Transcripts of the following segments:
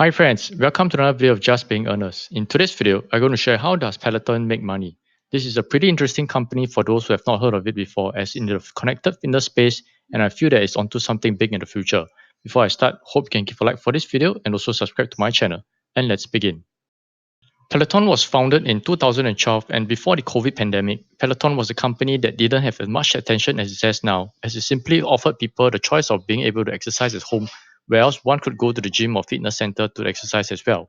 Hi friends, welcome to another video of Just Being Earners. In today's video, I'm going to share how does Peloton make money. This is a pretty interesting company for those who have not heard of it before, as in the connected fitness space, and I feel that it's onto something big in the future. Before I start, hope you can give a like for this video and also subscribe to my channel. And let's begin. Peloton was founded in 2012, and before the COVID pandemic, Peloton was a company that didn't have as much attention as it has now, as it simply offered people the choice of being able to exercise at home, where else one could go to the gym or fitness center to exercise as well.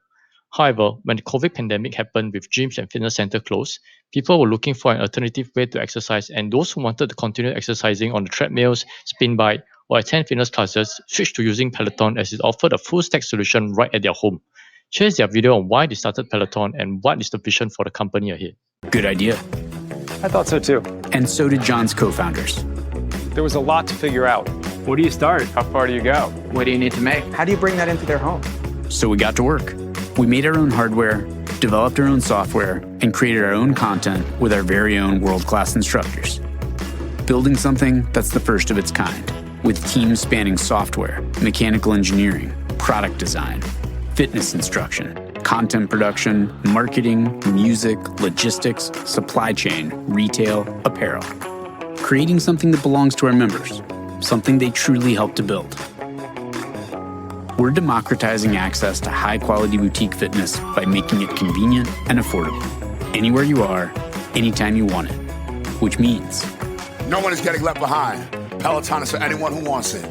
However, when the COVID pandemic happened with gyms and fitness centers closed, people were looking for an alternative way to exercise, and those who wanted to continue exercising on the treadmills, spin bike, or attend fitness classes switched to using Peloton as it offered a full stack solution right at their home. Here's their video on why they started Peloton and what is the vision for the company ahead. Good idea. I thought so too. And so did John's co-founders. There was a lot to figure out. Where do you start? How far do you go? What do you need to make? How do you bring that into their home? So we got to work. We made our own hardware, developed our own software, and created our own content with our very own world-class instructors. Building something that's the first of its kind, with teams spanning software, mechanical engineering, product design, fitness instruction, content production, marketing, music, logistics, supply chain, retail, apparel. Creating something that belongs to our members, something they truly help to build. We're democratizing access to high-quality boutique fitness by making it convenient and affordable. Anywhere you are, anytime you want it. Which means no one is getting left behind. Peloton is for anyone who wants it.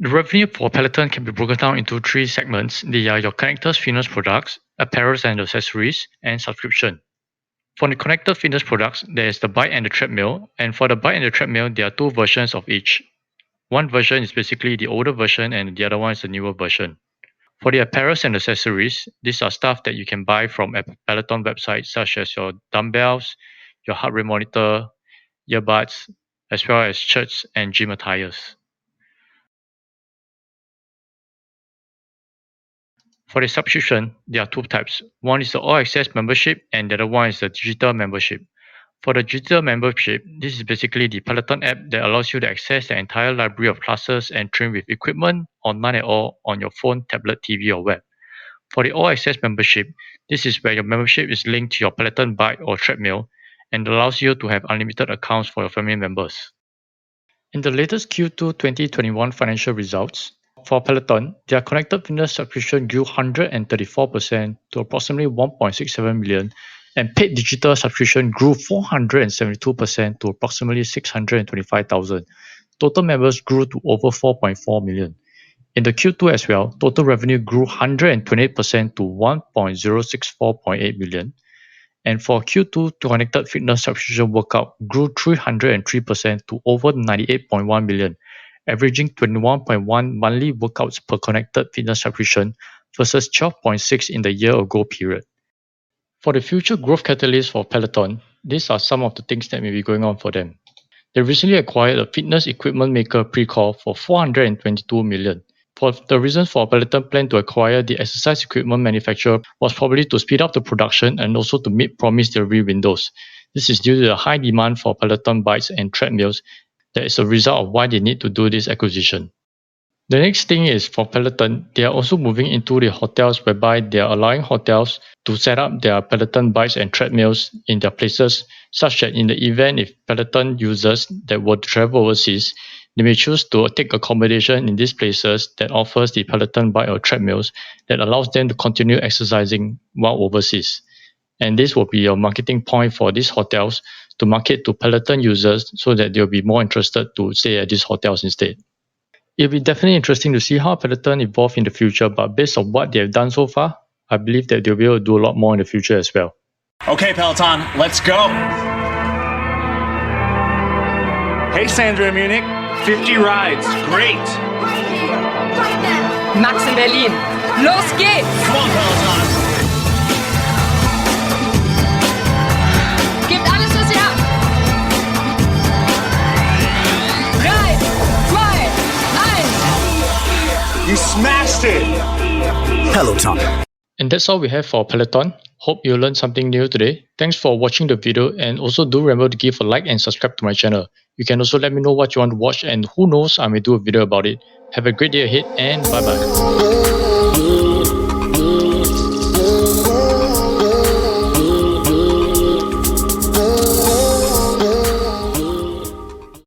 The revenue for Peloton can be broken down into three segments. They are your connected fitness products, apparel and accessories, and subscription. For the connected fitness products, there is the bike and the treadmill, and for the bike and the treadmill, there are two versions of each. One version is basically the older version and the other one is the newer version. For the apparel and accessories, these are stuff that you can buy from a Peloton website, such as your dumbbells, your heart rate monitor, earbuds, as well as shirts and gym attires. For the subscription, there are two types. One is the all-access membership and the other one is the digital membership. For the digital membership, this is basically the Peloton app that allows you to access the entire library of classes and train with equipment or none at all on your phone, tablet, TV or web. For the all-access membership, this is where your membership is linked to your Peloton bike or treadmill and allows you to have unlimited accounts for your family members. In the latest Q2 2021 financial results, for Peloton, their connected fitness subscription grew 134% to approximately 1.67 million, and paid digital subscription grew 472% to approximately 625,000. Total members grew to over 4.4 million. In the Q2 as well, total revenue grew 128% to 1.064.8 million. And for Q2, connected fitness subscription workout grew 303% to over 98.1 million. Averaging 21.1 monthly workouts per connected fitness subscription versus 12.6 in the year-ago period. For the future growth catalysts for Peloton, these are some of the things that may be going on for them. They recently acquired a fitness equipment maker Precor for 422 million. For the reasons for Peloton plan to acquire the exercise equipment manufacturer was probably to speed up the production and also to meet promised delivery windows. This is due to the high demand for Peloton bikes and treadmills. That is a result of why they need to do this acquisition. The next thing is for Peloton, they are also moving into the hotels whereby they are allowing hotels to set up their Peloton bikes and treadmills in their places, such that in the event if Peloton users that were to travel overseas, they may choose to take accommodation in these places that offers the Peloton bike or treadmills that allows them to continue exercising while overseas. And this will be a marketing point for these hotels to market to Peloton users so that they'll be more interested to stay at these hotels instead. It'll be definitely interesting to see how Peloton evolve in the future, but based on what they have done so far, I believe that they'll be able to do a lot more in the future as well. Okay, Peloton, let's go. Hey, Sandra in Munich. 50 rides. Great. Max in Berlin. Los geht's! Come on, Peloton. Gebt alles, was ihr habt! 3, 2, 1! You smashed it. Peloton. And that's all we have for Peloton. Hope you learned something new today. Thanks for watching the video, and also do remember to give a like and subscribe to my channel. You can also let me know what you want to watch, and who knows, I may do a video about it. Have a great day ahead and bye bye.